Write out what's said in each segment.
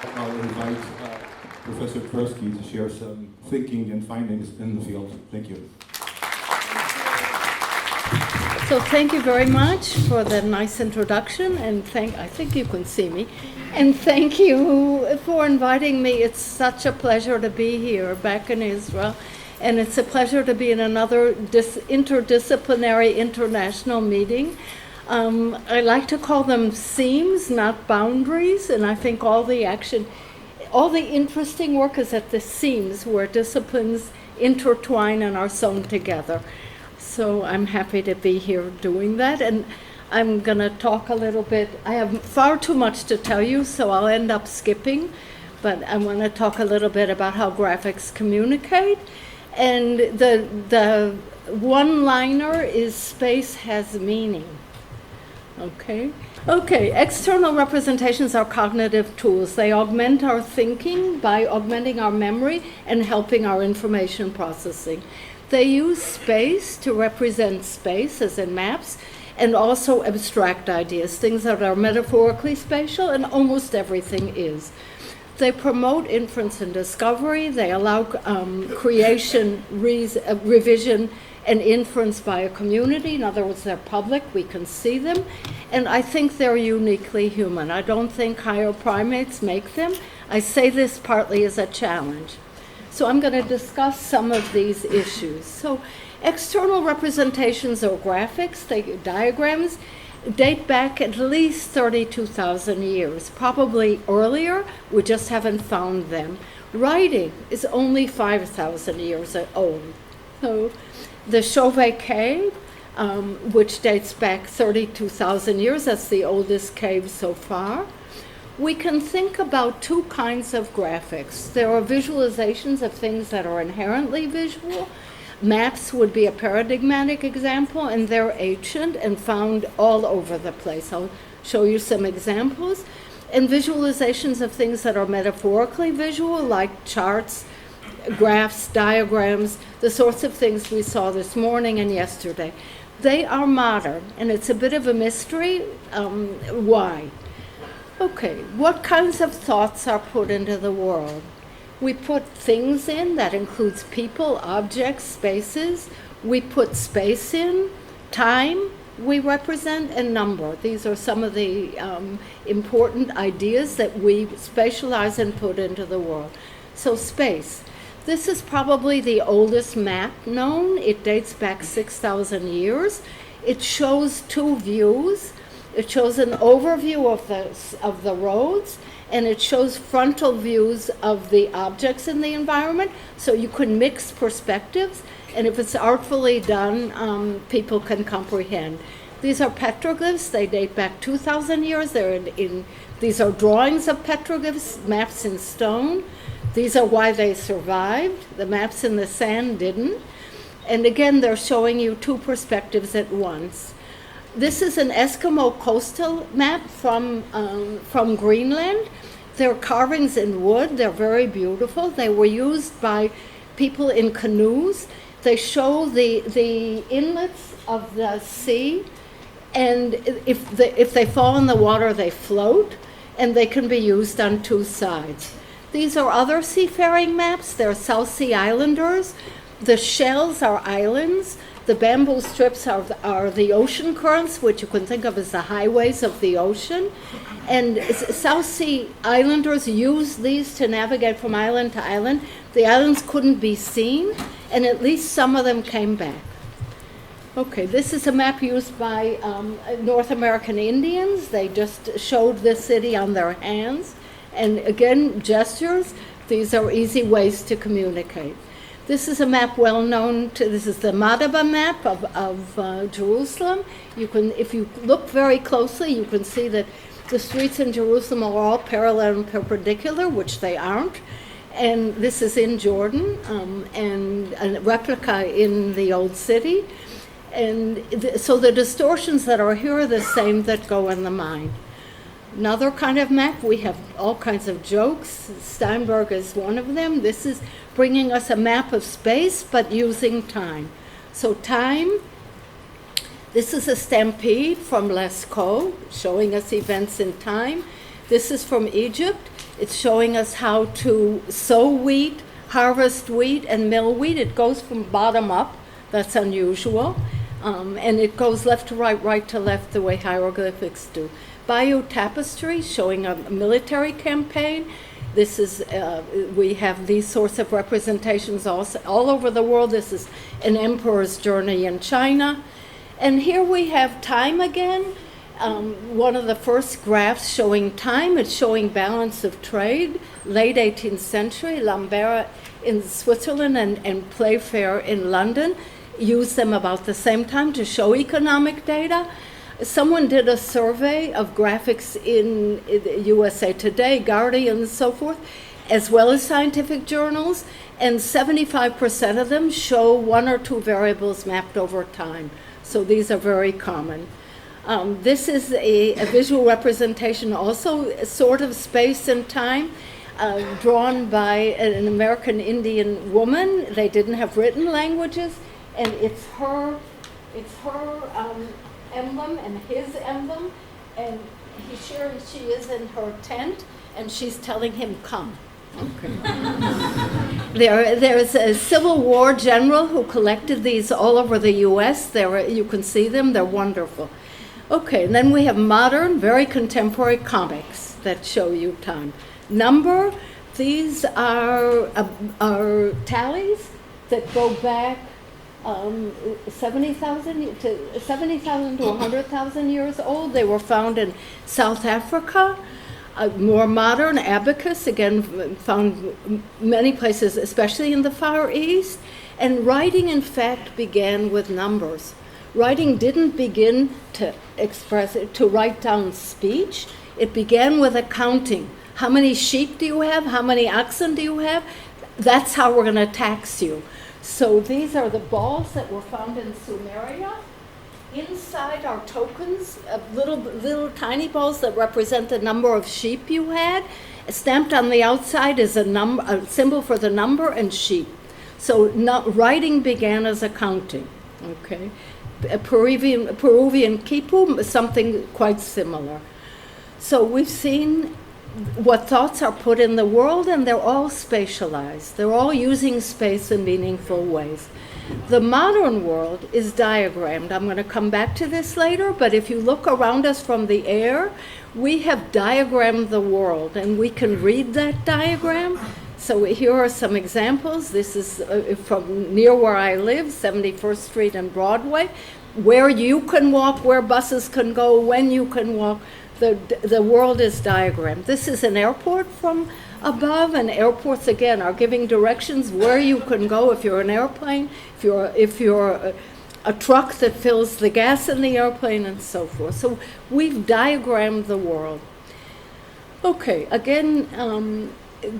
I'll invite Professor Tversky to share some thinking and findings in the field. Thank you. So thank you very much for the nice introduction, and I think you can see me, and thank you for inviting me. It's such a pleasure to be here back in Israel, and it's a pleasure to be in another interdisciplinary international meeting. I like to call them seams, not boundaries, and I think all the interesting work is at the seams where disciplines intertwine and are sewn together. So I'm happy to be here doing that, and I'm going to talk a little bit. I have far too much to tell you, so I'll end up skipping, but I want to talk a little bit about how graphics communicate. And the one-liner is space has meaning. Okay, external representations are cognitive tools. They augment our thinking by augmenting our memory and helping our information processing. They use space to represent space, as in maps, and also abstract ideas, things that are metaphorically spatial, and almost everything is. They promote inference and discovery. They allow creation, revision, and inference by a community. In other words, they're public, we can see them, and I think they're uniquely human. I don't think higher primates make them. I say this partly as a challenge. So I'm going to discuss some of these issues. So external representations or graphics, diagrams, date back at least 32,000 years, probably earlier, we just haven't found them. Writing is only 5,000 years old. So the Chauvet cave, which dates back 32,000 years, that's the oldest cave so far. We can think about two kinds of graphics. There are visualizations of things that are inherently visual. Maps would be a paradigmatic example, and they're ancient and found all over the place. I'll show you some examples. And visualizations of things that are metaphorically visual, like charts, graphs, diagrams, the sorts of things we saw this morning and yesterday. They are modern, and it's a bit of a mystery. Why? Okay, what kinds of thoughts are put into the world? We put things in, that includes people, objects, spaces. We put space in, time we represent, and number. These are some of the important ideas that we spatialize and put into the world. So space. This is probably the oldest map known. It dates back 6,000 years. It shows two views. It shows an overview of the roads, and it shows frontal views of the objects in the environment, so you can mix perspectives, and if it's artfully done, people can comprehend. These are petroglyphs. They date back 2,000 years. These are drawings of petroglyphs, maps in stone. These are why they survived. The maps in the sand didn't. And again, they're showing you two perspectives at once. This is an Eskimo coastal map from Greenland. They're carvings in wood. They're very beautiful. They were used by people in canoes. They show the inlets of the sea, and if they fall in the water, they float, and they can be used on two sides. These are other seafaring maps. They're South Sea Islanders. The shells are islands. The bamboo strips are the ocean currents, which you can think of as the highways of the ocean. And South Sea Islanders used these to navigate from island to island. The islands couldn't be seen, and at least some of them came back. Okay, this is a map used by North American Indians. They just showed the city on their hands. And again, gestures. These are easy ways to communicate. This is a map well known this is the Madaba map of Jerusalem. If you look very closely, you can see that the streets in Jerusalem are all parallel and perpendicular, which they aren't. And this is in Jordan, and a replica in the old city. And so the distortions that are here are the same that go in the mind. Another kind of map, we have all kinds of jokes. Steinberg is one of them. This is bringing us a map of space, but using time. So time, this is a stampede from Lascaux, showing us events in time. This is from Egypt. It's showing us how to sow wheat, harvest wheat, and mill wheat. It goes from bottom up. That's unusual. And it goes left to right, right to left, the way hieroglyphics do. Bayou Tapestry, showing a military campaign. This is, we have these sorts of representations also all over the world. This is an emperor's journey in China. And here we have time again. One of the first graphs showing time. It's showing balance of trade, late 18th century. Lambert in Switzerland and Playfair in London used them about the same time to show economic data. Someone did a survey of graphics in USA Today, Guardian, and so forth, as well as scientific journals, and 75% of them show one or two variables mapped over time. So these are very common. This is a visual representation, also sort of space and time, drawn by an American Indian woman. They didn't have written languages, and it's her emblem and his emblem, and she is in her tent, and she's telling him, come. Okay. There's a Civil War general who collected these all over the U.S. You can see them. They're wonderful. Okay, and then we have modern, very contemporary comics that show you time. Number, these are tallies that go back 70,000 to 100,000 years old. They were found in South Africa. More modern, abacus, again, found many places, especially in the Far East. And writing, in fact, began with numbers. Writing didn't begin to write down speech. It began with accounting. How many sheep do you have? How many oxen do you have? That's how we're going to tax you. So these are the balls that were found in Sumeria. Inside are tokens of little tiny balls that represent the number of sheep you had. Stamped on the outside is a symbol for the number and sheep. So writing began as accounting. Okay, a Peruvian quipu, something quite similar. So we've seen what thoughts are put in the world, and they're all spatialized. They're all using space in meaningful ways. The modern world is diagrammed. I'm going to come back to this later, but if you look around us from the air, we have diagrammed the world, and we can read that diagram. So here are some examples. This is from near where I live, 71st Street and Broadway, where you can walk, where buses can go, when you can walk. The world is diagrammed. This is an airport from above, and airports, again, are giving directions where you can go if you're an airplane, if you're a truck that fills the gas in the airplane, and so forth. So we've diagrammed the world. Okay, again,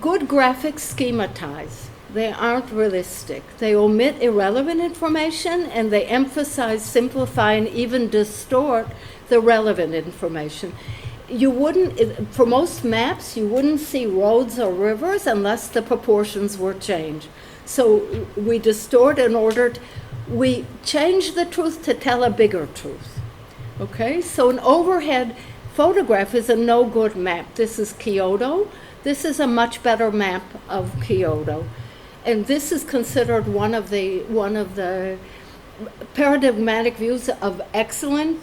good graphics schematize. They aren't realistic. They omit irrelevant information, and they emphasize, simplify, and even distort the relevant information. You wouldn't, for most maps, you wouldn't see roads or rivers unless the proportions were changed. So we distort we change the truth to tell a bigger truth. Okay, so an overhead photograph is a no good map. This is Kyoto. This is a much better map of Kyoto. And this is considered one of the paradigmatic views of excellent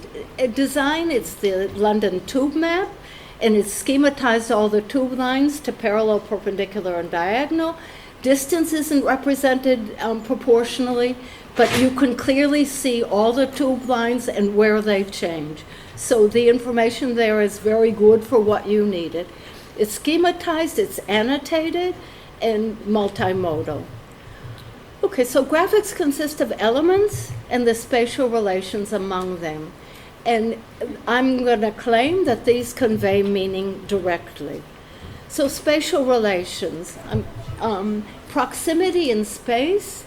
design. It's the London tube map, and it's schematized all the tube lines to parallel, perpendicular, and diagonal. Distance isn't represented proportionally, but you can clearly see all the tube lines and where they change. So the information there is very good for what you needed. It's schematized, it's annotated, and multimodal. Okay, so graphics consist of elements and the spatial relations among them. And I'm going to claim that these convey meaning directly. So spatial relations, proximity in space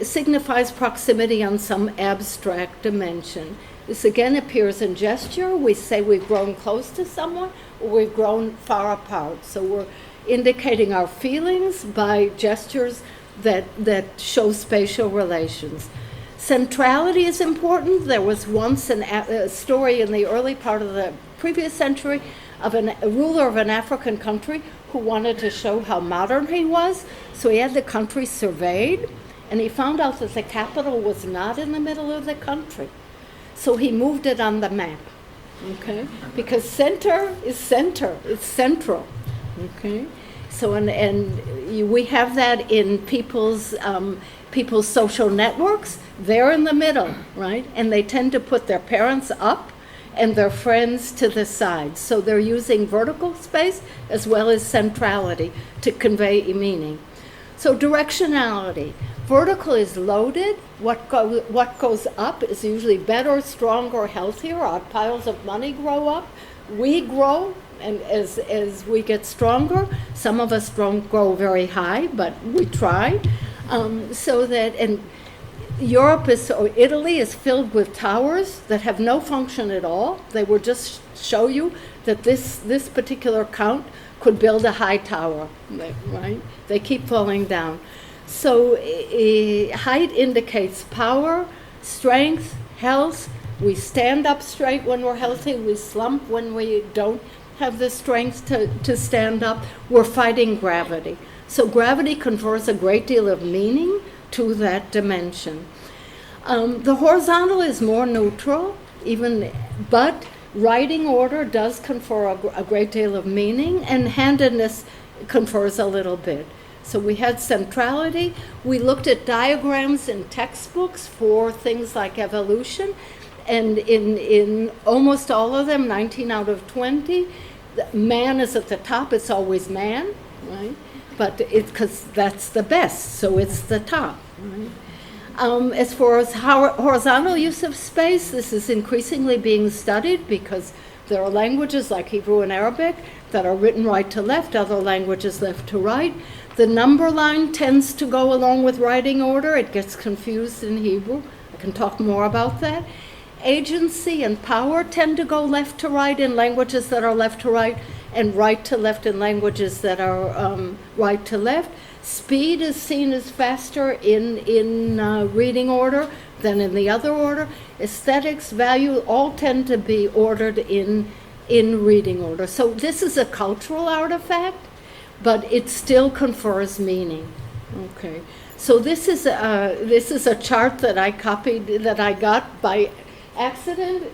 signifies proximity on some abstract dimension. This again appears in gesture. We say we've grown close to someone, or we've grown far apart. So we're indicating our feelings by gestures that show spatial relations. Centrality is important. There was once a story in the early part of the previous century of a ruler of an African country who wanted to show how modern he was. So he had the country surveyed, and he found out that the capital was not in the middle of the country. So he moved it on the map, okay? Because center is center, it's central, okay? So, we have that in people's social networks. They're in the middle, right? And they tend to put their parents up and their friends to the side. So they're using vertical space as well as centrality to convey a meaning. So directionality. Vertical is loaded. What goes up is usually better, stronger, healthier. Our piles of money grow up. We grow, and as we get stronger, some of us don't grow very high, but we try. And Europe or Italy is filled with towers that have no function at all. They will just show you that this particular count could build a high tower, right? They keep falling down. So height indicates power, strength, health. We stand up straight when we're healthy. We slump when we don't have the strength to stand up. We're fighting gravity. So gravity confers a great deal of meaning to that dimension. The horizontal is more neutral, but writing order does confer a great deal of meaning, and handedness confers a little bit. So we had centrality. We looked at diagrams in textbooks for things like evolution, and in almost all of them, 19 out of 20, man is at the top. It's always man, right? But it's because that's the best, so it's the top, right? As far as horizontal use of space, this is increasingly being studied because there are languages like Hebrew and Arabic that are written right to left, other languages left to right. The number line tends to go along with writing order. It gets confused in Hebrew. I can talk more about that. Agency and power tend to go left to right in languages that are left to right, and right to left in languages that are right to left. Speed is seen as faster in reading order than in the other order. Aesthetics, value, all tend to be ordered in reading order. So this is a cultural artifact, but it still confers meaning. Okay, so this is a chart that I copied, that I got by accident.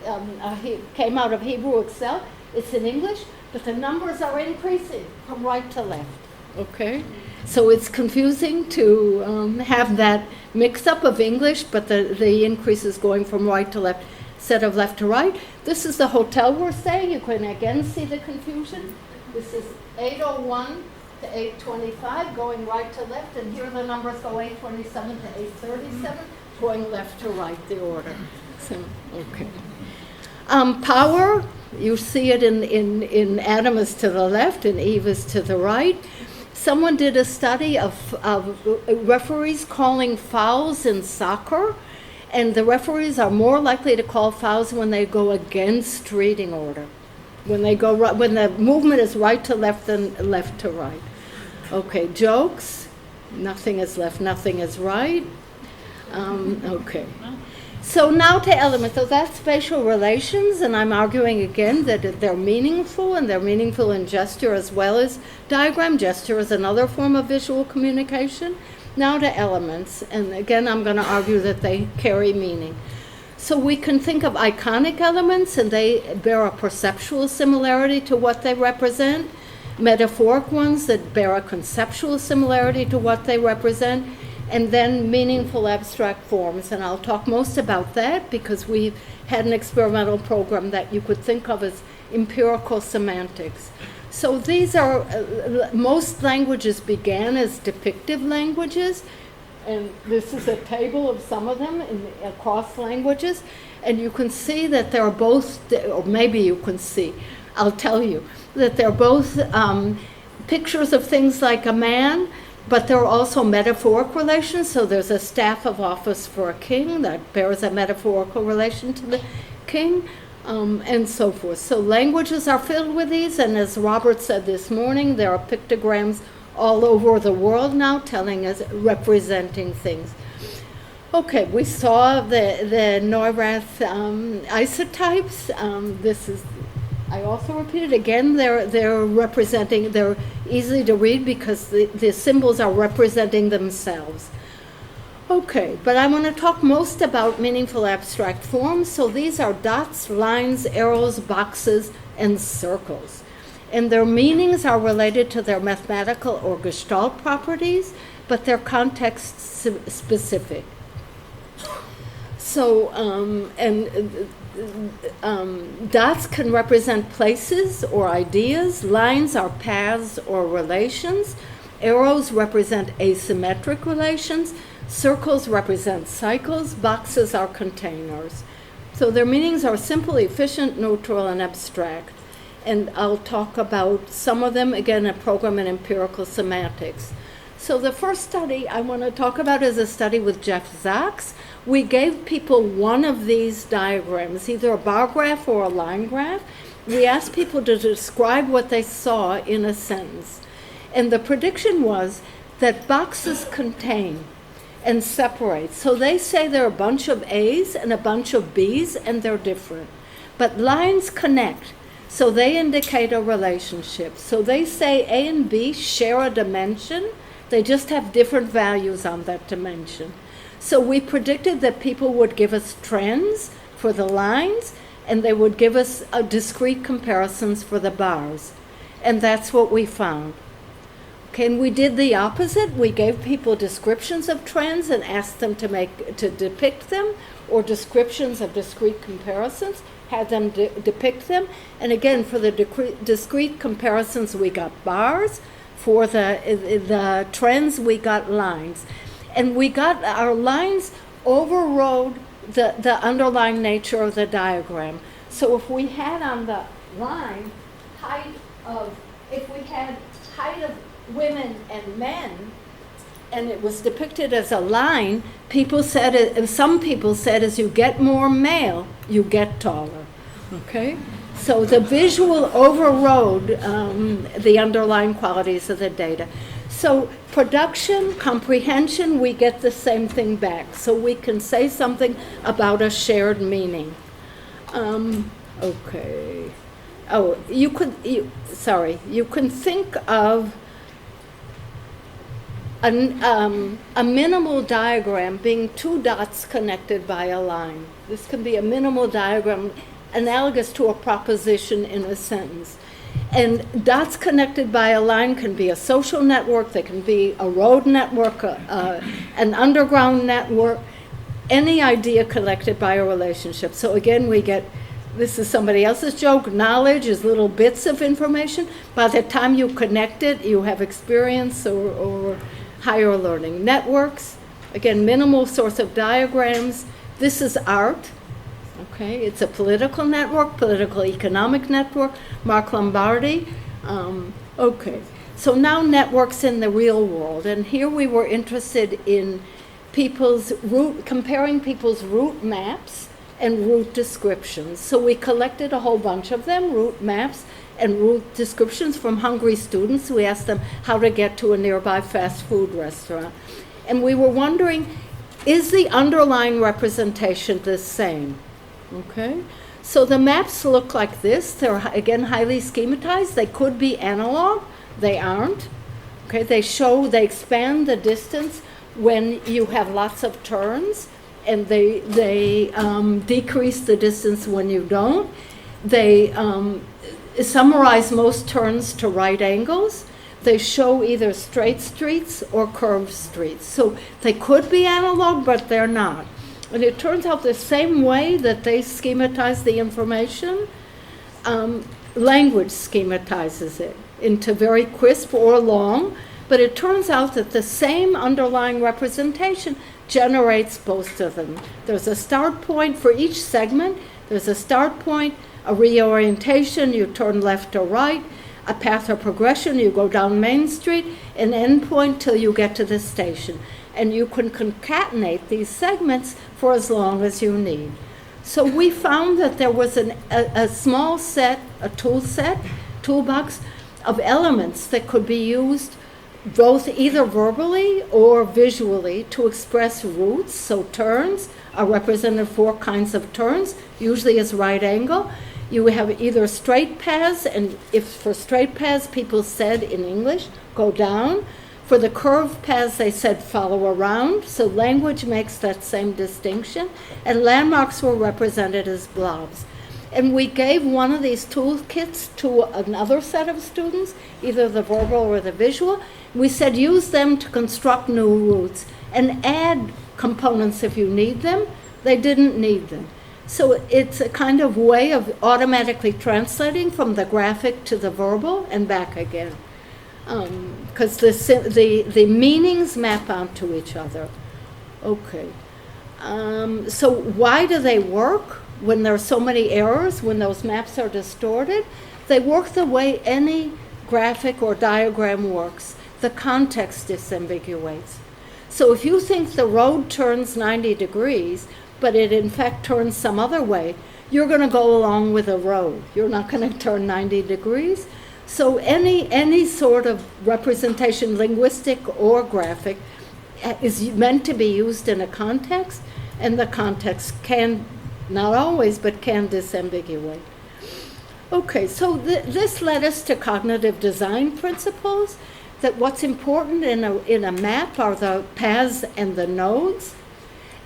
It came out of Hebrew Excel. It's in English, but the numbers are increasing from right to left. Okay, so it's confusing to have that mix-up of English, but the increase is going from right to left instead of left to right. This is the hotel we're staying. You can again see the confusion. This is 801 to 825, going right to left, and here the numbers go 827 to 837, going left to right, the order. So, okay. Power, you see it in Adam is to the left and Eve is to the right. Someone did a study of referees calling fouls in soccer, and the referees are more likely to call fouls when they go against reading order. When the movement is right to left than left to right. Okay, jokes. Nothing is left, nothing is right. Okay. So now to elements. So that's spatial relations, and I'm arguing again that they're meaningful, and they're meaningful in gesture as well as diagram. Gesture is another form of visual communication. Now to elements, and again I'm going to argue that they carry meaning. So we can think of iconic elements, and they bear a perceptual similarity to what they represent. Metaphoric ones that bear a conceptual similarity to what they represent, and then meaningful abstract forms. And I'll talk most about that because we've had an experimental program that you could think of as empirical semantics. So these are, most languages began as depictive languages, and this is a table of some of them across languages, and you can see that they're both, or maybe you can see, I'll tell you, that they're both pictures of things like a man, but there are also metaphoric relations. So there's a staff of office for a king that bears a metaphorical relation to the king, and so forth. So languages are filled with these, and as Robert said this morning, there are pictograms all over the world now telling us, representing things. Okay, we saw the Neurath isotypes. This is I also repeated again, they're representing, they're easy to read because the symbols are representing themselves. Okay, but I want to talk most about meaningful abstract forms. So these are dots, lines, arrows, boxes, and circles. And their meanings are related to their mathematical or gestalt properties, but they're context specific. So, dots can represent places or ideas. Lines are paths or relations. Arrows represent asymmetric relations. Circles represent cycles. Boxes are containers. So their meanings are simple, efficient, neutral, and abstract. And I'll talk about some of them, again, a program in empirical semantics. So the first study I want to talk about is a study with Jeff Zaks. We gave people one of these diagrams, either a bar graph or a line graph. We asked people to describe what they saw in a sentence. And the prediction was that boxes contain and separate. So they say there are a bunch of A's and a bunch of B's, and they're different. But lines connect. So they indicate a relationship. So they say A and B share a dimension. They just have different values on that dimension. So we predicted that people would give us trends for the lines, and they would give us discrete comparisons for the bars. And that's what we found. Okay, and we did the opposite. We gave people descriptions of trends and asked them to depict them, or descriptions of discrete comparisons, had them depict them. And again, for the discrete comparisons, we got bars. For the trends, we got lines. And we got our lines overrode the underlying nature of the diagram. So if we had on the line if we had height of women and men, and it was depicted as a line, some people said as you get more male, you get taller. Okay? So the visual overrode the underlying qualities of the data. So production, comprehension, we get the same thing back. So we can say something about a shared meaning. Okay. Oh, you can think of a minimal diagram being two dots connected by a line. This can be a minimal diagram analogous to a proposition in a sentence. And dots connected by a line can be a social network, they can be a road network, an underground network, any idea connected by a relationship. So again, we get, this is somebody else's joke, knowledge is little bits of information. By the time you connect it, you have experience or higher learning. Networks, again, minimal source of diagrams. This is art. Okay, it's a political network, political economic network, Mark Lombardi. Okay, so now networks in the real world. And here we were interested in comparing people's route maps and route descriptions. So we collected a whole bunch of them, route maps and route descriptions from hungry students. We asked them how to get to a nearby fast food restaurant. And we were wondering, is the underlying representation the same? Okay, so the maps look like this. They're, again, highly schematized. They could be analog. They aren't. Okay, they expand the distance when you have lots of turns, and they decrease the distance when you don't. They summarize most turns to right angles. They show either straight streets or curved streets. So they could be analog, but they're not. And it turns out the same way that they schematize the information, language schematizes it into very crisp or long, but it turns out that the same underlying representation generates both of them. There's a start point for each segment. There's a start point, a reorientation, you turn left or right, a path of progression, you go down Main Street, an end point till you get to the station. And you can concatenate these segments for as long as you need. So we found that there was a small set, a toolbox of elements that could be used both either verbally or visually to express routes. So turns are represented 4 kinds of turns, usually as right angle. You have either straight paths, and if for straight paths people said in English, go down. For the curved paths, they said follow around. So language makes that same distinction. And landmarks were represented as blobs. And we gave one of these toolkits to another set of students, either the verbal or the visual. We said use them to construct new routes and add components if you need them. They didn't need them. So it's a kind of way of automatically translating from the graphic to the verbal and back again. Because the meanings map onto each other. Okay. So why do they work? When there are so many errors, when those maps are distorted, they work the way any graphic or diagram works. The context disambiguates. So if you think the road turns 90 degrees, but it in fact turns some other way, you're going to go along with the road. You're not going to turn 90 degrees. So any sort of representation, linguistic or graphic, is meant to be used in a context, and the context can, not always, but can disambiguate. Okay, so this led us to cognitive design principles, that what's important in a map are the paths and the nodes,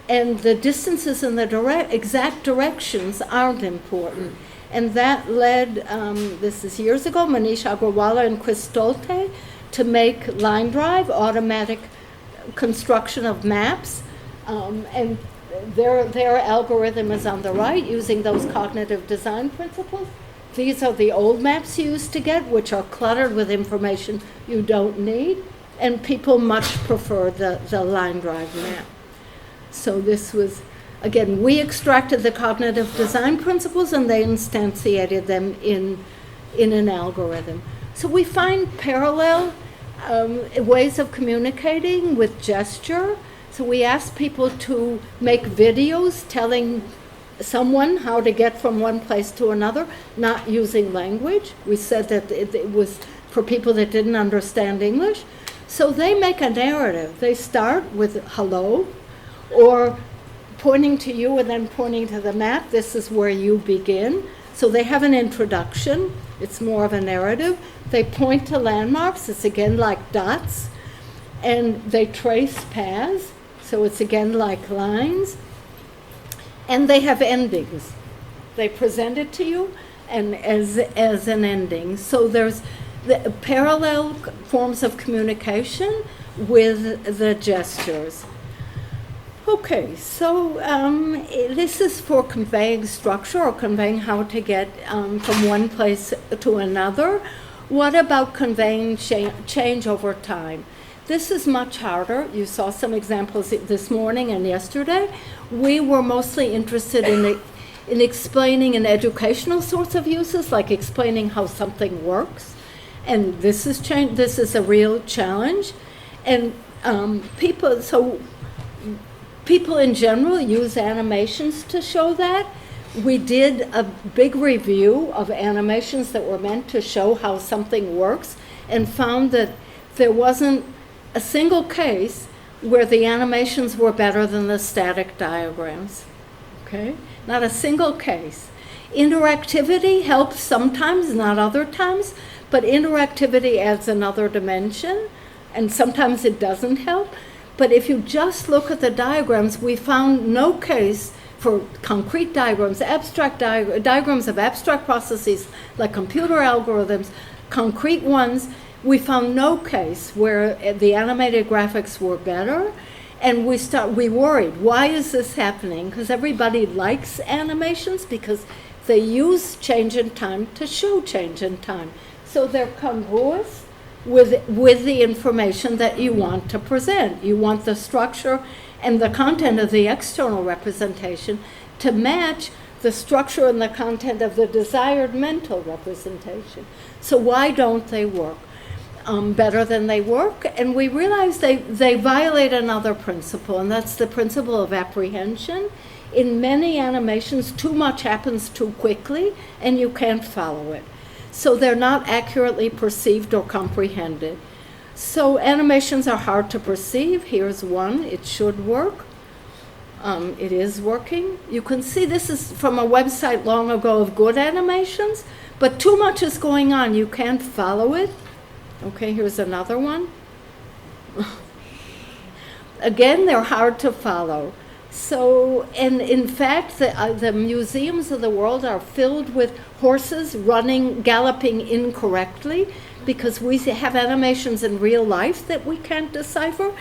and the distances in the exact directions aren't important. And that led, this is years ago, Manish Agrawala and Chris Stolte, to make line drive, automatic construction of maps, and their algorithm is on the right, using those cognitive design principles. These are the old maps you used to get, which are cluttered with information you don't need, and people much prefer the line drive map. So this was, again, we extracted the cognitive design principles and they instantiated them in an algorithm. So we find parallel ways of communicating with gesture. So we asked people to make videos telling someone how to get from one place to another, not using language. We said that it was for people that didn't understand English. So they make a narrative. They start with hello, or pointing to you and then pointing to the map. This is where you begin. So they have an introduction. It's more of a narrative. They point to landmarks. It's again like dots. And they trace paths. So it's again like lines. And they have endings. They present it to you and as an ending. So there's the parallel forms of communication with the gestures. Okay, so this is for conveying structure or conveying how to get from one place to another. What about conveying change over time? This is much harder. You saw some examples this morning and yesterday. We were mostly interested in explaining in educational sorts of uses, like explaining how something works. And this is a real challenge. And people in general use animations to show that. We did a big review of animations that were meant to show how something works and found that there wasn't a single case where the animations were better than the static diagrams. Okay? Not a single case. Interactivity helps sometimes, not other times, but interactivity adds another dimension, and sometimes it doesn't help. But if you just look at the diagrams, we found no case for concrete diagrams, abstract diagrams of abstract processes like computer algorithms, concrete ones. We found no case where the animated graphics were better, and we worried, why is this happening? Because everybody likes animations because they use change in time to show change in time. So they're congruous with the information that you want to present. You want the structure and the content of the external representation to match the structure and the content of the desired mental representation. So why don't they work better than they work? And we realize they violate another principle, and that's the principle of apprehension. In many animations, too much happens too quickly, and you can't follow it. So they're not accurately perceived or comprehended. So animations are hard to perceive. Here's one. It should work. It is working. You can see this is from a website long ago of good animations, but too much is going on. You can't follow it. Okay, here's another one. Again, they're hard to follow. So, and in fact, the museums of the world are filled with horses running, galloping incorrectly, because we have animations in real life that we can't decipher.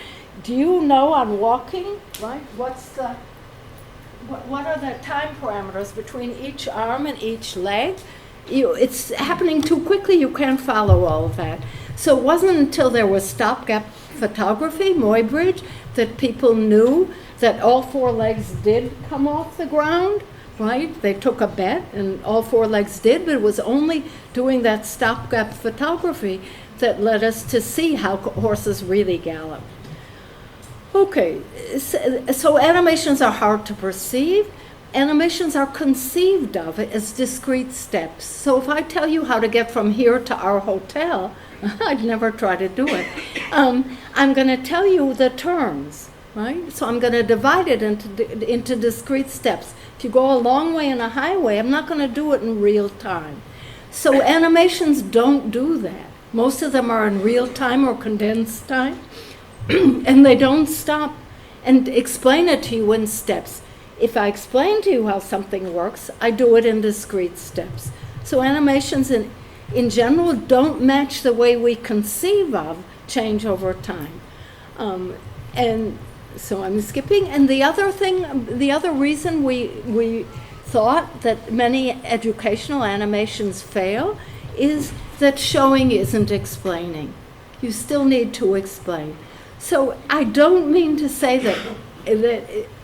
Do you know on walking, right, what are the time parameters between each arm and each leg? It's happening too quickly, you can't follow all of that. So it wasn't until there was stopgap photography, Muybridge, that people knew that all four legs did come off the ground, right? They took a bet and all four legs did, but it was only doing that stopgap photography that led us to see how horses really gallop. Okay, so animations are hard to perceive. Animations are conceived of as discrete steps. So if I tell you how to get from here to our hotel, I'd never try to do it. I'm going to tell you the terms, right? So I'm going to divide it into discrete steps. If you go a long way in a highway, I'm not going to do it in real time. So animations don't do that. Most of them are in real time or condensed time, and they don't stop and explain it to you in steps. If I explain to you how something works, I do it in discrete steps. So animations in general don't match the way we conceive of change over time. And so I'm skipping. And the other reason we thought that many educational animations fail is that showing isn't explaining. You still need to explain. So I don't mean to say that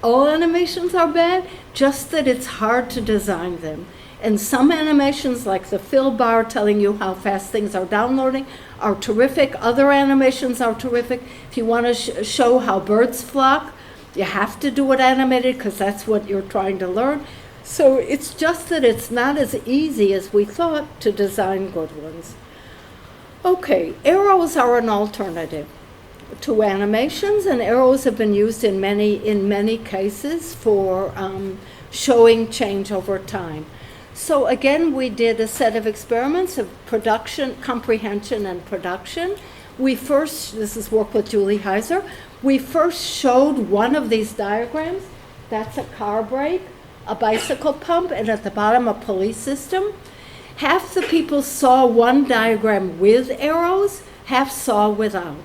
all animations are bad, just that it's hard to design them. And some animations, like the fill bar telling you how fast things are downloading, are terrific. Other animations are terrific. If you want to show how birds flock, you have to do it animated because that's what you're trying to learn. So it's just that it's not as easy as we thought to design good ones. Okay, arrows are an alternative to animations, and arrows have been used in many cases for showing change over time. So again, we did a set of experiments of production, comprehension, and production. This is work with Julie Heiser. We first showed one of these diagrams. That's a car brake, a bicycle pump, and at the bottom a police system. Half the people saw one diagram with arrows, half saw without.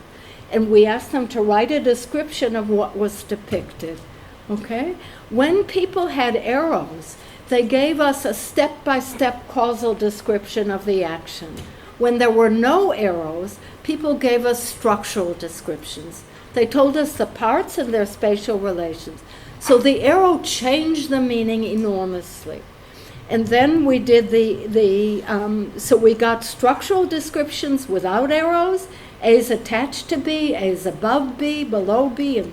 And we asked them to write a description of what was depicted, okay? When people had arrows, they gave us a step-by-step causal description of the action. When there were no arrows, people gave us structural descriptions. They told us the parts and their spatial relations. So the arrow changed the meaning enormously. And then we did so we got structural descriptions without arrows. A is attached to B, A is above B, below B, and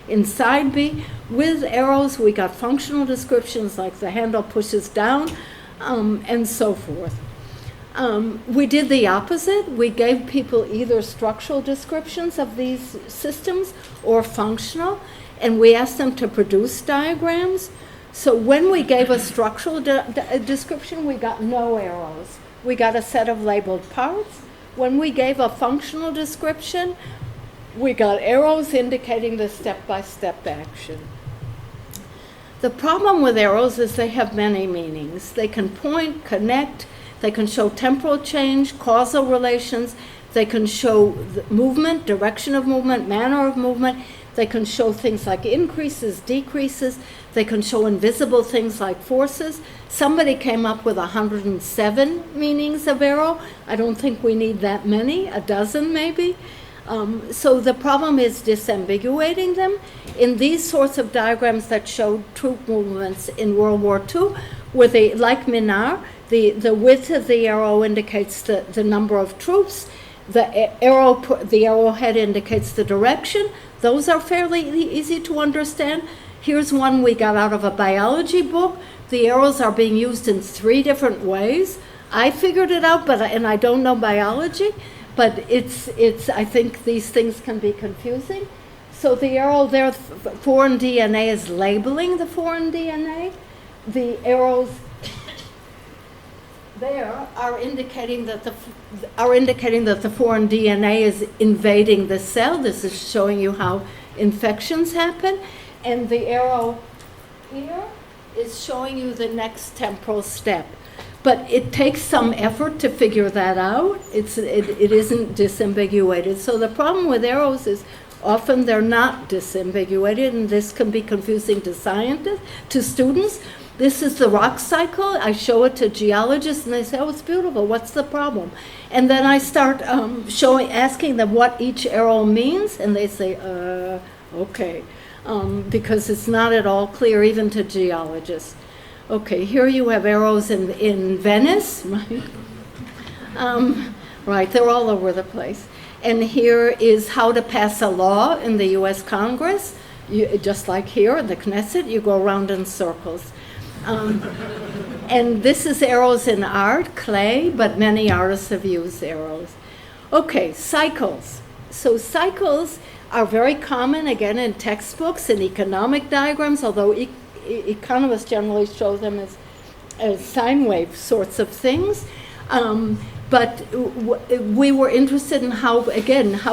inside B. With arrows, we got functional descriptions like the handle pushes down, and so forth. We did the opposite. We gave people either structural descriptions of these systems or functional, and we asked them to produce diagrams. So when we gave a structural description, we got no arrows. We got a set of labeled parts. When we gave a functional description, we got arrows indicating the step-by-step action. The problem with arrows is they have many meanings. They can point, connect, they can show temporal change, causal relations, they can show movement, direction of movement, manner of movement, they can show things like increases, decreases, they can show invisible things like forces. Somebody came up with 107 meanings of arrow. I don't think we need that many, a dozen maybe. So the problem is disambiguating them. In these sorts of diagrams that showed troop movements in World War II, where like Minard, the width of the arrow indicates the number of troops, the arrowhead indicates the direction. Those are fairly easy to understand. Here's one we got out of a biology book. The arrows are being used in 3 different ways. I figured it out, and I don't know biology, but I think these things can be confusing. So the arrow there, foreign DNA, is labeling the foreign DNA. The arrows there are indicating that the foreign DNA is invading the cell. This is showing you how infections happen. And the arrow here is showing you the next temporal step. But it takes some effort to figure that out. It isn't disambiguated. So the problem with arrows is often they're not disambiguated, and this can be confusing to scientists, to students. This is the rock cycle. I show it to geologists, and they say, "Oh, it's beautiful. What's the problem?" And then I start asking them what each arrow means, and they say, "Okay," because it's not at all clear even to geologists. Okay, here you have arrows in Venice, right? Right, they're all over the place. And here is how to pass a law in the U.S. Congress. Just like here in the Knesset, you go around in circles. And this is arrows in art, clay, but many artists have used arrows. Okay, cycles. So cycles are very common, again, in textbooks and economic diagrams, although economists generally show them as sine wave sorts of things. But we were interested in how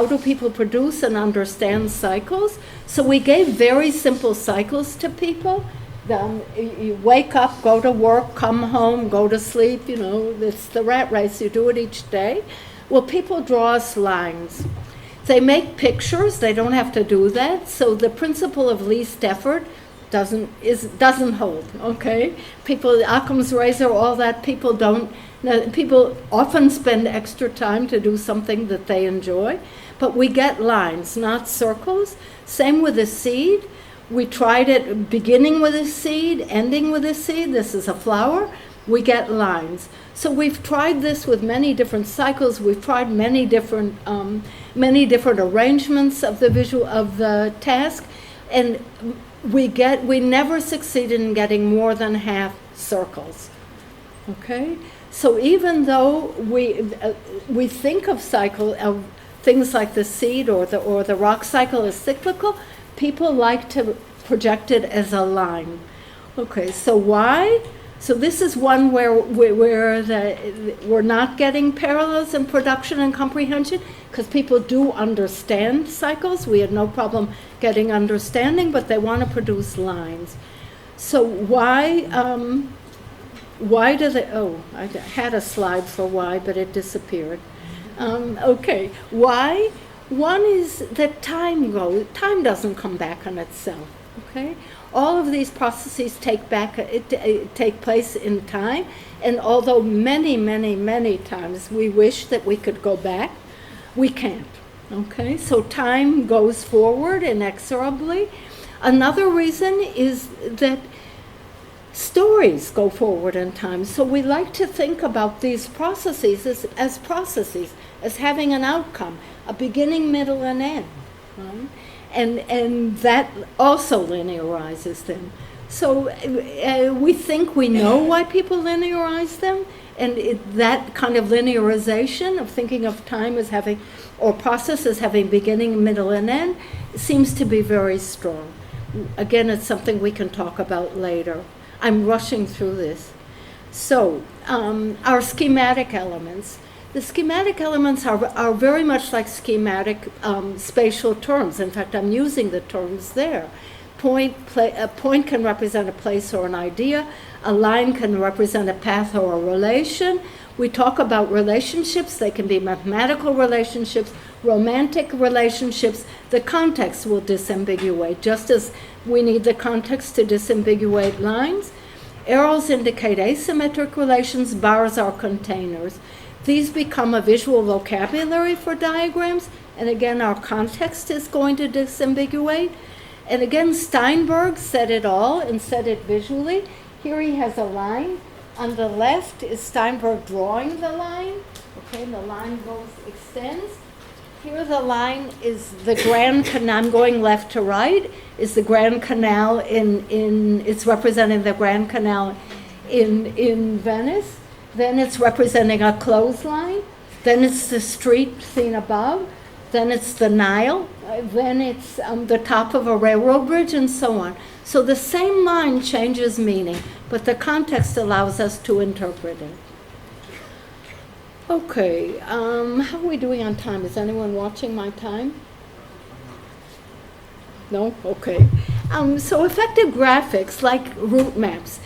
do people produce and understand cycles? So we gave very simple cycles to people. You wake up, go to work, come home, go to sleep, it's the rat race, you do it each day. Well, people draw us lines. They make pictures, they don't have to do that, so the principle of least effort doesn't hold, okay? People, Occam's razor, all that, people often spend extra time to do something that they enjoy, but we get lines, not circles. Same with a seed. We tried it beginning with a seed, ending with a seed. This is a flower. We get lines. So we've tried this with many different cycles. We've tried many different arrangements of the task, and we never succeeded in getting more than half circles. Okay. So even though we think of things like the seed or the rock cycle as cyclical, people like to project it as a line. Okay, so why? So this is one where we're not getting parallels in production and comprehension, because people do understand cycles. We had no problem getting understanding, but they want to produce lines. So why do they, I had a slide for why, but it disappeared. Okay, why? One is that time doesn't come back on itself, okay? All of these processes take place in time, and although many, many, many times we wish that we could go back, we can't, okay? So time goes forward inexorably. Another reason is that stories go forward in time. So we like to think about these processes as processes, as having an outcome, a beginning, middle, and end. Right? And that also linearizes them. So we think we know why people linearize them, and that kind of linearization of thinking of time as having, or process as having beginning, middle, and end, seems to be very strong. Again, it's something we can talk about later. I'm rushing through this. So, our schematic elements. The schematic elements are very much like schematic spatial terms. In fact, I'm using the terms there. A point can represent a place or an idea. A line can represent a path or a relation. We talk about relationships. They can be mathematical relationships, romantic relationships. The context will disambiguate, just as we need the context to disambiguate lines. Arrows indicate asymmetric relations. Bars are containers. These become a visual vocabulary for diagrams, and again, our context is going to disambiguate. And again, Steinberg said it all and said it visually. Here he has a line. On the left is Steinberg drawing the line. Okay, the line extends. Here the line is the Grand Canal. I'm going left to right. Is the Grand Canal it's representing the Grand Canal in Venice. Then it's representing a clothesline. Then it's the street seen above. then it's the Nile, then it's the top of a railroad bridge, and so on. So the same line changes meaning, but the context allows us to interpret it. Okay, how are we doing on time? Is anyone watching my time? No? Okay. So effective graphics, like route maps,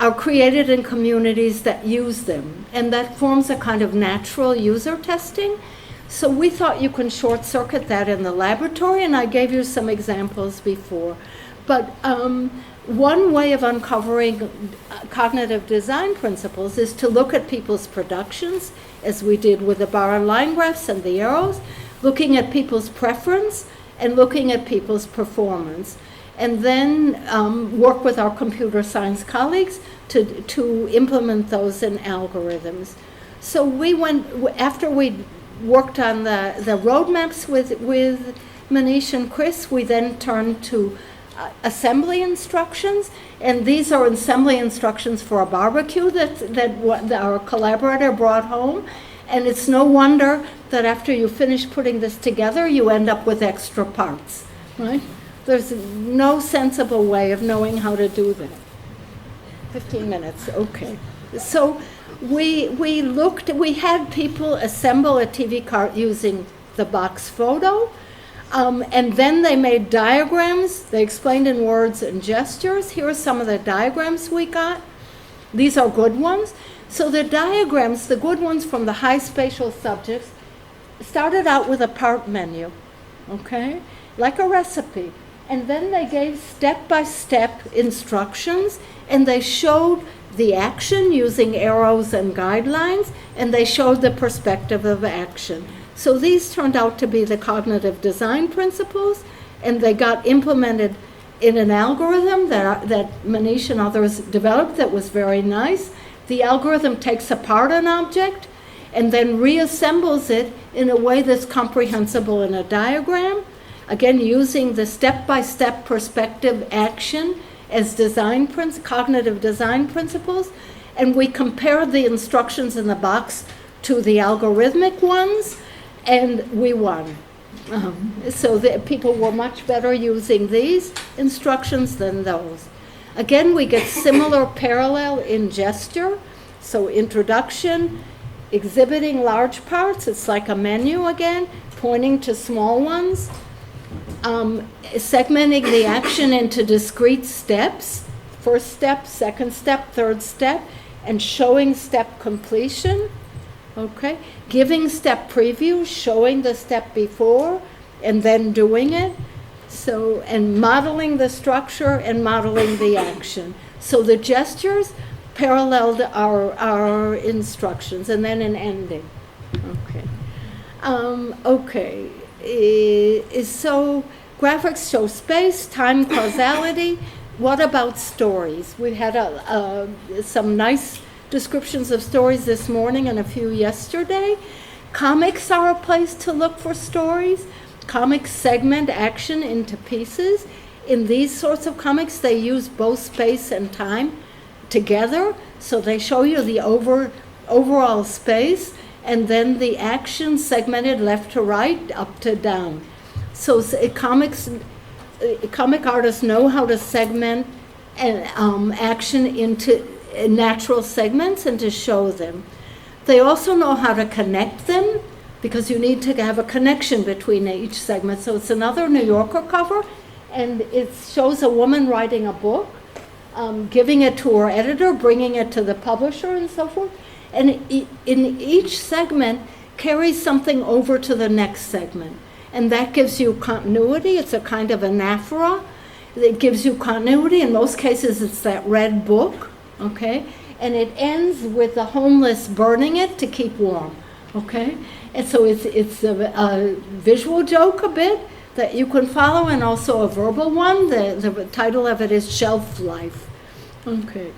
are created in communities that use them, and that forms a kind of natural user testing. So we thought you can short circuit that in the laboratory, and I gave you some examples before. But one way of uncovering cognitive design principles is to look at people's productions, as we did with the bar and line graphs and the arrows, looking at people's preference and looking at people's performance. And then work with our computer science colleagues to implement those in algorithms. So we went, after we worked on the roadmaps with Manish and Chris, we then turned to assembly instructions, and these are assembly instructions for a barbecue that our collaborator brought home. And it's no wonder that after you finish putting this together, you end up with extra parts, right? There's no sensible way of knowing how to do that. 15 minutes, okay. So we had people assemble a TV cart using the box photo, and then they made diagrams. They explained in words and gestures. Here are some of the diagrams we got. These are good ones. So the diagrams, the good ones from the high spatial subjects, started out with a part menu, okay, like a recipe. And then they gave step-by-step instructions, and they showed the action using arrows and guidelines, and they showed the perspective of action. So these turned out to be the cognitive design principles, and they got implemented in an algorithm that Manish and others developed that was very nice. The algorithm takes apart an object and then reassembles it in a way that's comprehensible in a diagram, again using the step-by-step perspective action as cognitive design principles, and we compared the instructions in the box to the algorithmic ones, and we won. So the people were much better using these instructions than those. Again, we get similar parallel in gesture. So introduction, exhibiting large parts, it's like a menu again, pointing to small ones. Segmenting the action into discrete steps, first step, second step, third step, and showing step completion. Okay, giving step preview, showing the step before, and then doing it. So, and modeling the structure and modeling the action. So the gestures paralleled our instructions, and then an ending. Okay. So graphics show space, time, causality. What about stories? We had some nice descriptions of stories this morning and a few yesterday. Comics are a place to look for stories. Comics segment action into pieces. In these sorts of comics, they use both space and time together. So they show you the overall space, and then the action segmented left to right, up to down. So comic artists know how to segment action into natural segments and to show them. They also know how to connect them, because you need to have a connection between each segment. So it's another New Yorker cover, and it shows a woman writing a book, giving it to her editor, bringing it to the publisher, and so forth. And in each segment carries something over to the next segment. And that gives you continuity. It's a kind of anaphora. It gives you continuity. In most cases, it's that red book, okay? And it ends with the homeless burning it to keep warm, okay? And so it's a visual joke a bit that you can follow, and also a verbal one. The title of it is Shelf Life, okay?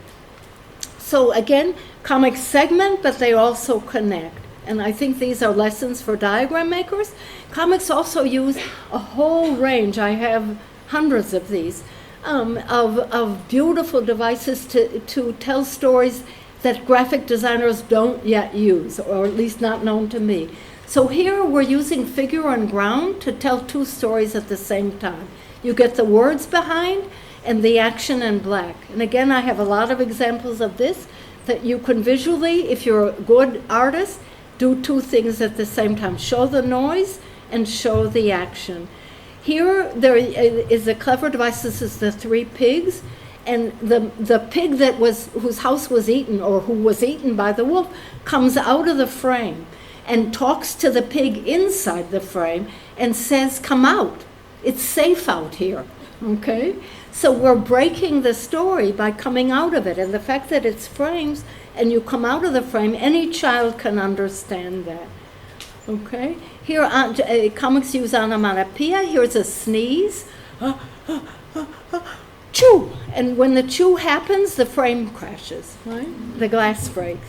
So again, comics segment, but they also connect. And I think these are lessons for diagram makers. Comics also use a whole range, I have hundreds of these, of beautiful devices to tell stories that graphic designers don't yet use, or at least not known to me. So here we're using figure and ground to tell two stories at the same time. You get the words behind and the action in black. And again, I have a lot of examples of this that you can visually, if you're a good artist, do two things at the same time. Show the noise and show the action. Here there is a clever device. This is the three pigs. And the pig whose house was eaten, or who was eaten by the wolf, comes out of the frame and talks to the pig inside the frame and says, "Come out. It's safe out here." Okay? So we're breaking the story by coming out of it. And the fact that it's frames and you come out of the frame, any child can understand that. Okay? Here, comics use onomatopoeia. Here's a sneeze. Chew! And when the chew happens, the frame crashes, right? The glass breaks.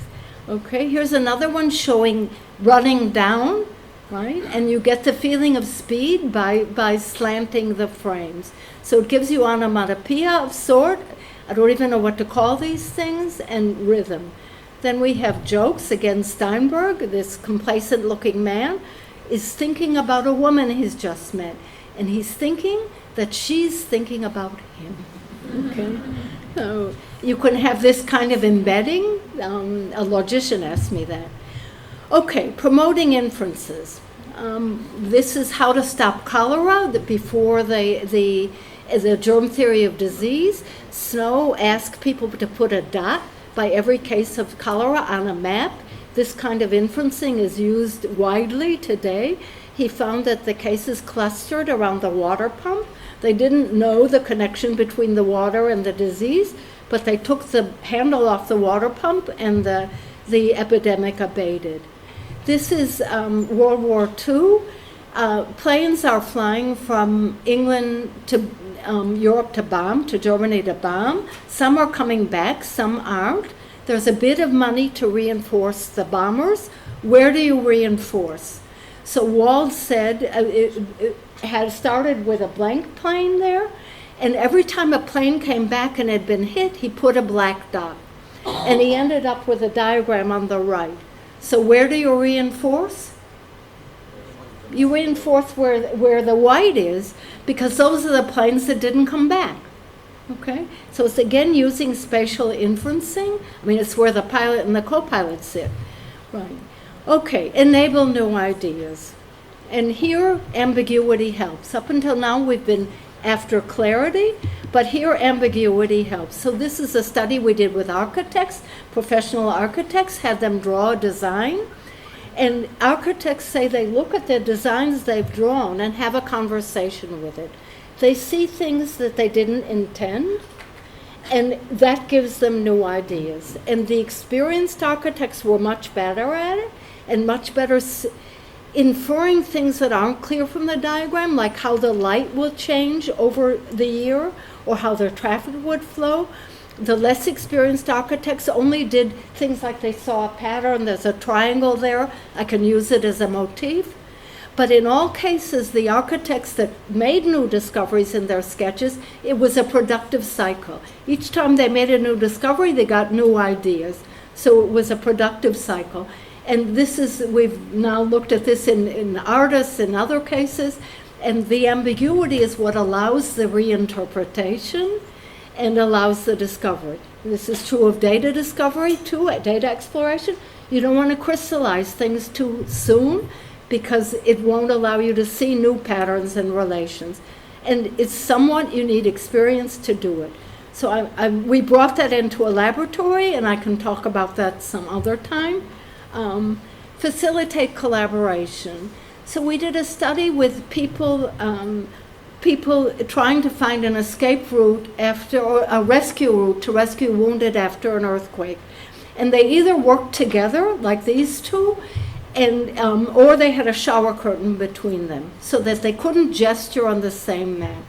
Okay? Here's another one showing running down, right? And you get the feeling of speed by slanting the frames. So it gives you onomatopoeia of sort. I don't even know what to call these things, and rhythm. Then we have jokes. Again, Steinberg, this complacent-looking man, is thinking about a woman he's just met. And he's thinking that she's thinking about him. Okay? So you can have this kind of embedding. A logician asked me that. Okay, promoting inferences. This is how to stop cholera before the germ theory of disease. Snow asked people to put a dot by every case of cholera on a map. This kind of inferencing is used widely today. He found that the cases clustered around the water pump. They didn't know the connection between the water and the disease, but they took the handle off the water pump and the epidemic abated. This is World War II. Planes are flying from England to Europe to bomb, to Germany to bomb. Some are coming back, some aren't. There's a bit of money to reinforce the bombers. Where do you reinforce? So Wald said it had started with a blank plane there, and every time a plane came back and had been hit, he put a black dot. And he ended up with a diagram on the right. So where do you reinforce? You reinforce where the white is, because those are the planes that didn't come back. Okay? So it's again using spatial inferencing. I mean, it's where the pilot and the co-pilot sit. Right. Okay, enable new ideas. And here, ambiguity helps. Up until now, we've been after clarity, but here ambiguity helps. So this is a study we did with architects, professional architects, had them draw a design. And architects say they look at the designs they've drawn and have a conversation with it. They see things that they didn't intend, and that gives them new ideas. And the experienced architects were much better at it, and much better inferring things that aren't clear from the diagram, like how the light will change over the year, or how the traffic would flow. The less experienced architects only did things like they saw a pattern, there's a triangle there, I can use it as a motif. But in all cases, the architects that made new discoveries in their sketches, it was a productive cycle. Each time they made a new discovery, they got new ideas. So it was a productive cycle. And this is, we've now looked at this in artists and other cases, and the ambiguity is what allows the reinterpretation and allows the discovery. This is true of data discovery too, at data exploration. You don't want to crystallize things too soon, because it won't allow you to see new patterns and relations. And it's somewhat, you need experience to do it. So we brought that into a laboratory, and I can talk about that some other time. Facilitate collaboration. So we did a study with people trying to find an escape route or a rescue route to rescue wounded after an earthquake. And they either worked together, like these two, and or they had a shower curtain between them, so that they couldn't gesture on the same map.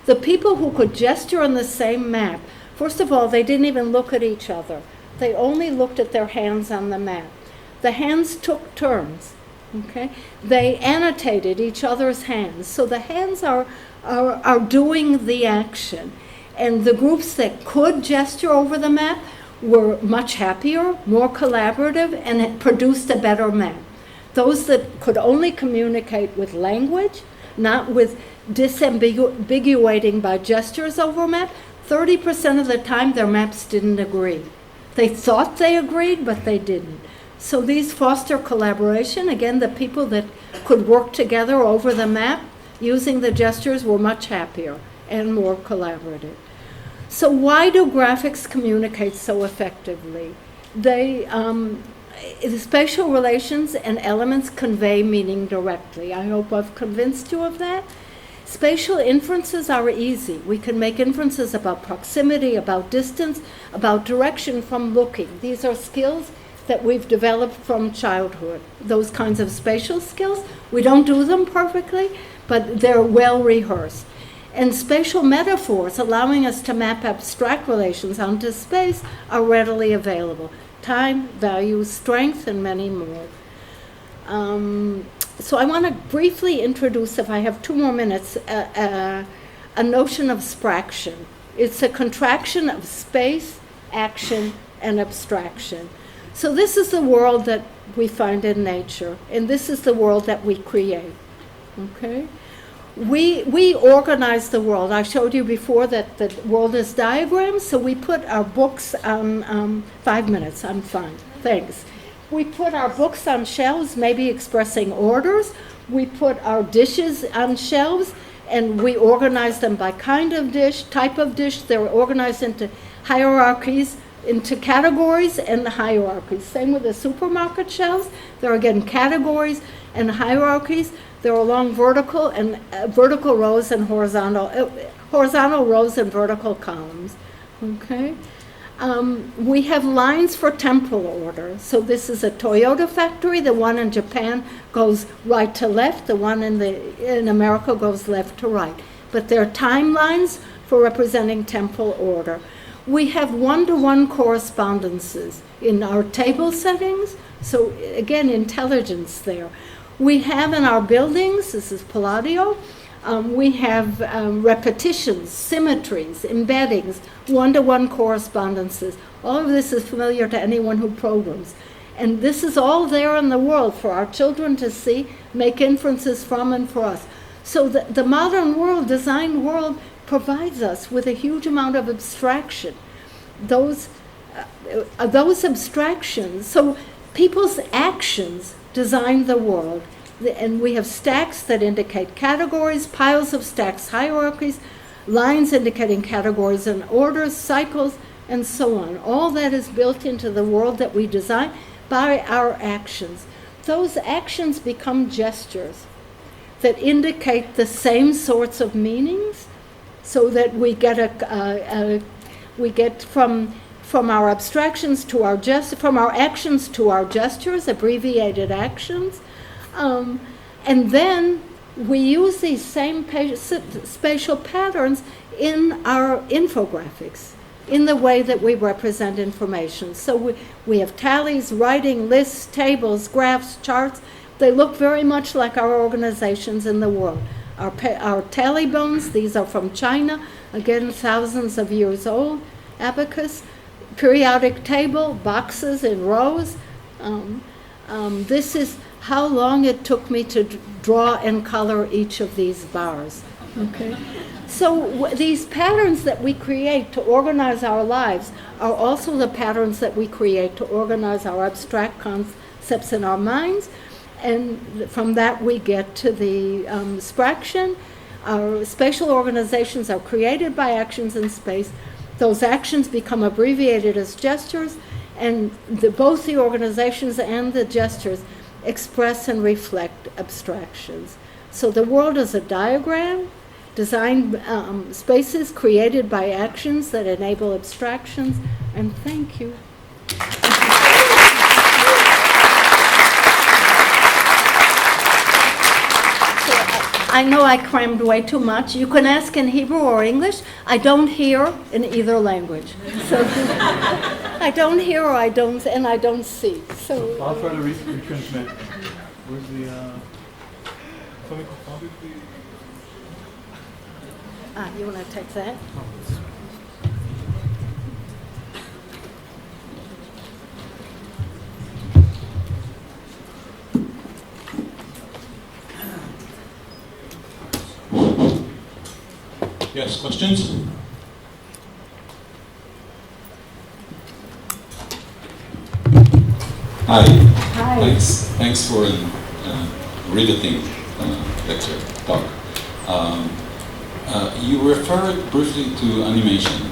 The people who could gesture on the same map, first of all, they didn't even look at each other. They only looked at their hands on the map. The hands took turns. Okay? They annotated each other's hands. So the hands are doing the action. And the groups that could gesture over the map were much happier, more collaborative, and it produced a better map. those that could only communicate with language, not with disambiguating by gestures over map, 30% of the time their maps didn't agree. They thought they agreed, but they didn't. So these foster collaboration. Again, the people that could work together over the map using the gestures were much happier and more collaborative. So why do graphics communicate so effectively? The spatial relations and elements convey meaning directly. I hope I've convinced you of that. Spatial inferences are easy. We can make inferences about proximity, about distance, about direction from looking. These are skills that we've developed from childhood, those kinds of spatial skills. We don't do them perfectly, but they're well rehearsed. And spatial metaphors, allowing us to map abstract relations onto space, are readily available. Time, value, strength, and many more. So I want to briefly introduce, if I have 2 more minutes, a notion of spraction. It's a contraction of space, action, and abstraction. So this is the world that we find in nature, and this is the world that we create. Okay? We organize the world. I showed you before that the world is diagrams, so we put our books on 5 minutes. I'm fine. Thanks. We put our books on shelves, maybe expressing orders. We put our dishes on shelves, and we organize them by kind of dish, type of dish. They're organized into hierarchies, into categories and hierarchies. Same with the supermarket shelves. There are, again, categories and hierarchies. There are along vertical rows and horizontal rows and vertical columns. Okay. We have lines for temporal order. So this is a Toyota factory. The one in Japan goes right to left. The one in America goes left to right. But there are timelines for representing temporal order. We have one-to-one correspondences in our table settings. So again, intelligence there. We have in our buildings, this is Palladio, we have repetitions, symmetries, embeddings, one-to-one correspondences. All of this is familiar to anyone who programs. And this is all there in the world for our children to see, make inferences from, and for us. So the modern world, design world, provides us with a huge amount of abstraction. Those abstractions, so people's actions design the world. And we have stacks that indicate categories, piles of stacks, hierarchies, lines indicating categories and orders, cycles, and so on. All that is built into the world that we design by our actions. Those actions become gestures that indicate the same sorts of meanings, so that we get from our abstractions to our from our actions to our gestures, abbreviated actions. And then we use these same spatial patterns in our infographics, in the way that we represent information. So we have tallies, writing, lists, tables, graphs, charts. They look very much like our organizations in the world. Our tally bones, these are from China, again, thousands of years old. Abacus, periodic table, boxes in rows. This is how long it took me to draw and color each of these bars. Okay? So these patterns that we create to organize our lives are also the patterns that we create to organize our abstract concepts in our minds. And from that we get to the spraction. Our spatial organizations are created by actions in space. Those actions become abbreviated as gestures, and both the organizations and the gestures express and reflect abstractions. So the world is a diagram, design spaces created by actions that enable abstractions, and thank you. I know I crammed way too much. You can ask in Hebrew or English. I don't hear in either language. So I don't hear or I don't see. So I'll try to retransmit. Where's the you want to take that? Yes, questions? Hi. Hi. Thanks for a riveting lecture talk. You referred briefly to animation.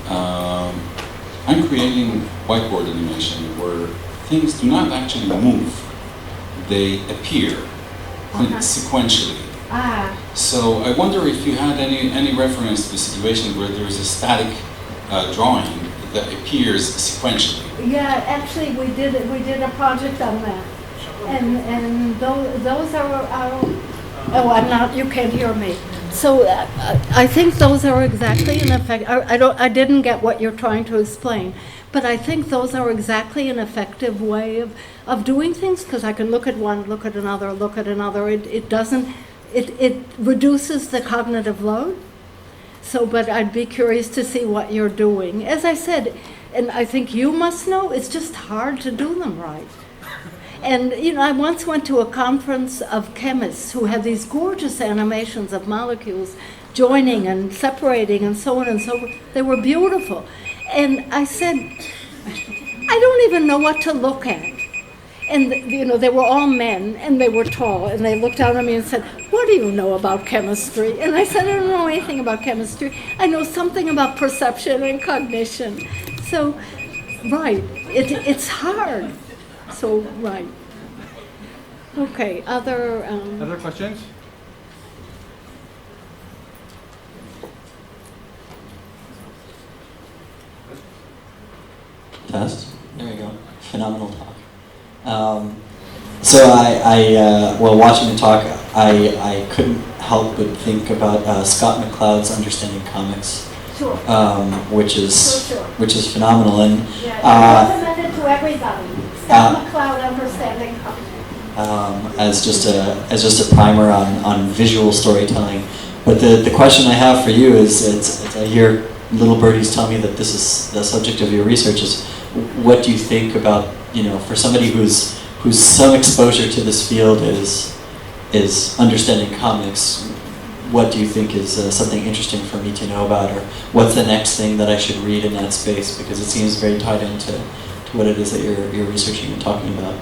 I'm creating whiteboard animation where things do not actually move; they appear sequentially. So I wonder if you had any reference to the situation where there is a static drawing that appears sequentially. Yeah, actually, we did a project on that, and those are our. Oh, I'm not. You can't hear me. So I think those are exactly in effect. I didn't get what you're trying to explain, but I think those are exactly an effective way of doing things, because I can look at one, look at another, look at another. It doesn't. It reduces the cognitive load. So, but I'd be curious to see what you're doing. As I said, and I think you must know, it's just hard to do them right. And, I once went to a conference of chemists who had these gorgeous animations of molecules joining and separating and so on and so forth. They were beautiful. And I said, I don't even know what to look at. And, they were all men, and they were tall, and they looked down at me and said, what do you know about chemistry? And I said, I don't know anything about chemistry. I know something about perception and cognition. So, right, it's hard. So, right. Okay, other questions? Test. There we go. Phenomenal talk. So while watching the talk, I couldn't help but think about Scott McCloud's Understanding Comics, Sure. Which is Sure. which is phenomenal. And I recommend it to everybody. Scott McCloud, Understanding Comics. as just a primer on visual storytelling. But the question I have for you is, I hear little birdies tell me that this is the subject of your research. Is what do you think about, for somebody who's some exposure to this field is understanding comics? What do you think is something interesting for me to know about, or what's the next thing that I should read in that space? Because it seems very tied into what it is that you're researching and talking about.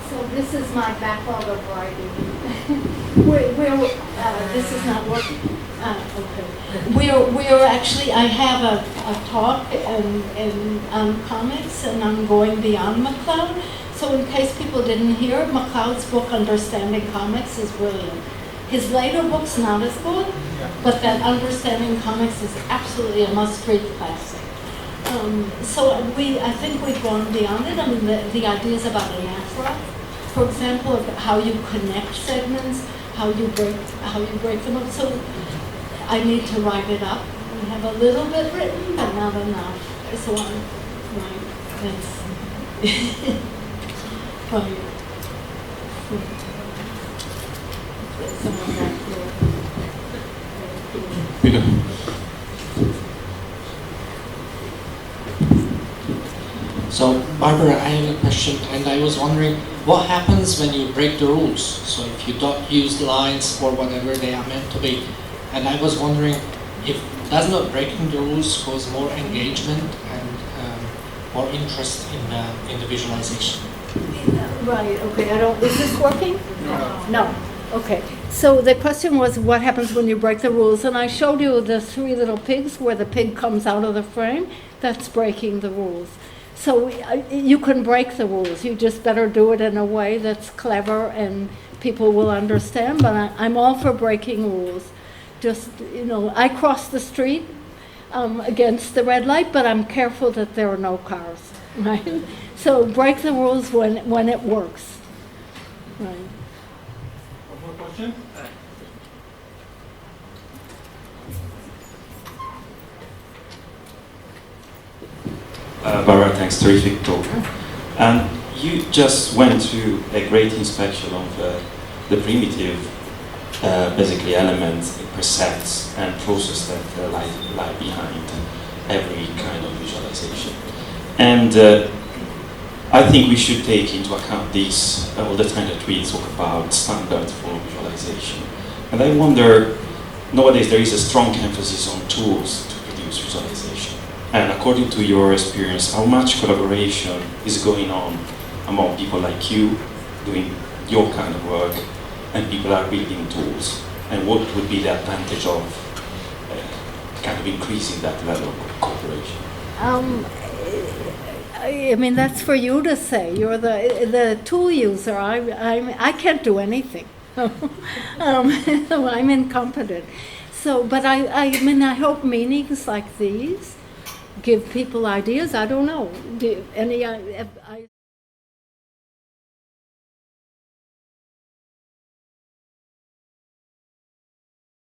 So this is my backlog of writing. This is not working. Okay. We're actually, I have a talk on comics, and I'm going beyond McCloud. So in case people didn't hear, McCloud's book, Understanding Comics, is brilliant. His later book's not as good, but that Understanding Comics is absolutely a must-read classic. So I think we've gone beyond it. I mean, the ideas about anaphora, for example, of how you connect segments, how you break them up. So I need to write it up. We have a little bit written, but not enough. So I'm right. That's funny. Someone back there. Peter. So, Barbara, I have a question, and I was wondering, what happens when you break the rules? So if you don't use lines for whatever they are meant to be, and I was wondering if does not breaking the rules cause more engagement and more interest in the visualization? Right, okay, is this working? No. Okay, so the question was what happens when you break the rules, and I showed you the three little pigs where the pig comes out of the frame. That's breaking the rules. So you can break the rules, you just better do it in a way that's clever and people will understand, but I'm all for breaking rules. Just, I cross the street against the red light, but I'm careful that there are no cars, right? So break the rules when it works, right? One more question? Barbara, thanks, terrific talk. You just went through a great inspection of the primitive, basically elements, precepts, and process that lie behind every kind of visualization. And I think we should take into account this all the time that we talk about standards for visualization. And I wonder, nowadays there is a strong emphasis on tools to produce visualization. And according to your experience, how much collaboration is going on among people like you doing your kind of work and people are building tools? And what would be the advantage of kind of increasing that level of cooperation? I mean, that's for you to say. You're the tool user. I can't do anything. I'm incompetent. So, but I mean, I hope meetings like these give people ideas. I don't know.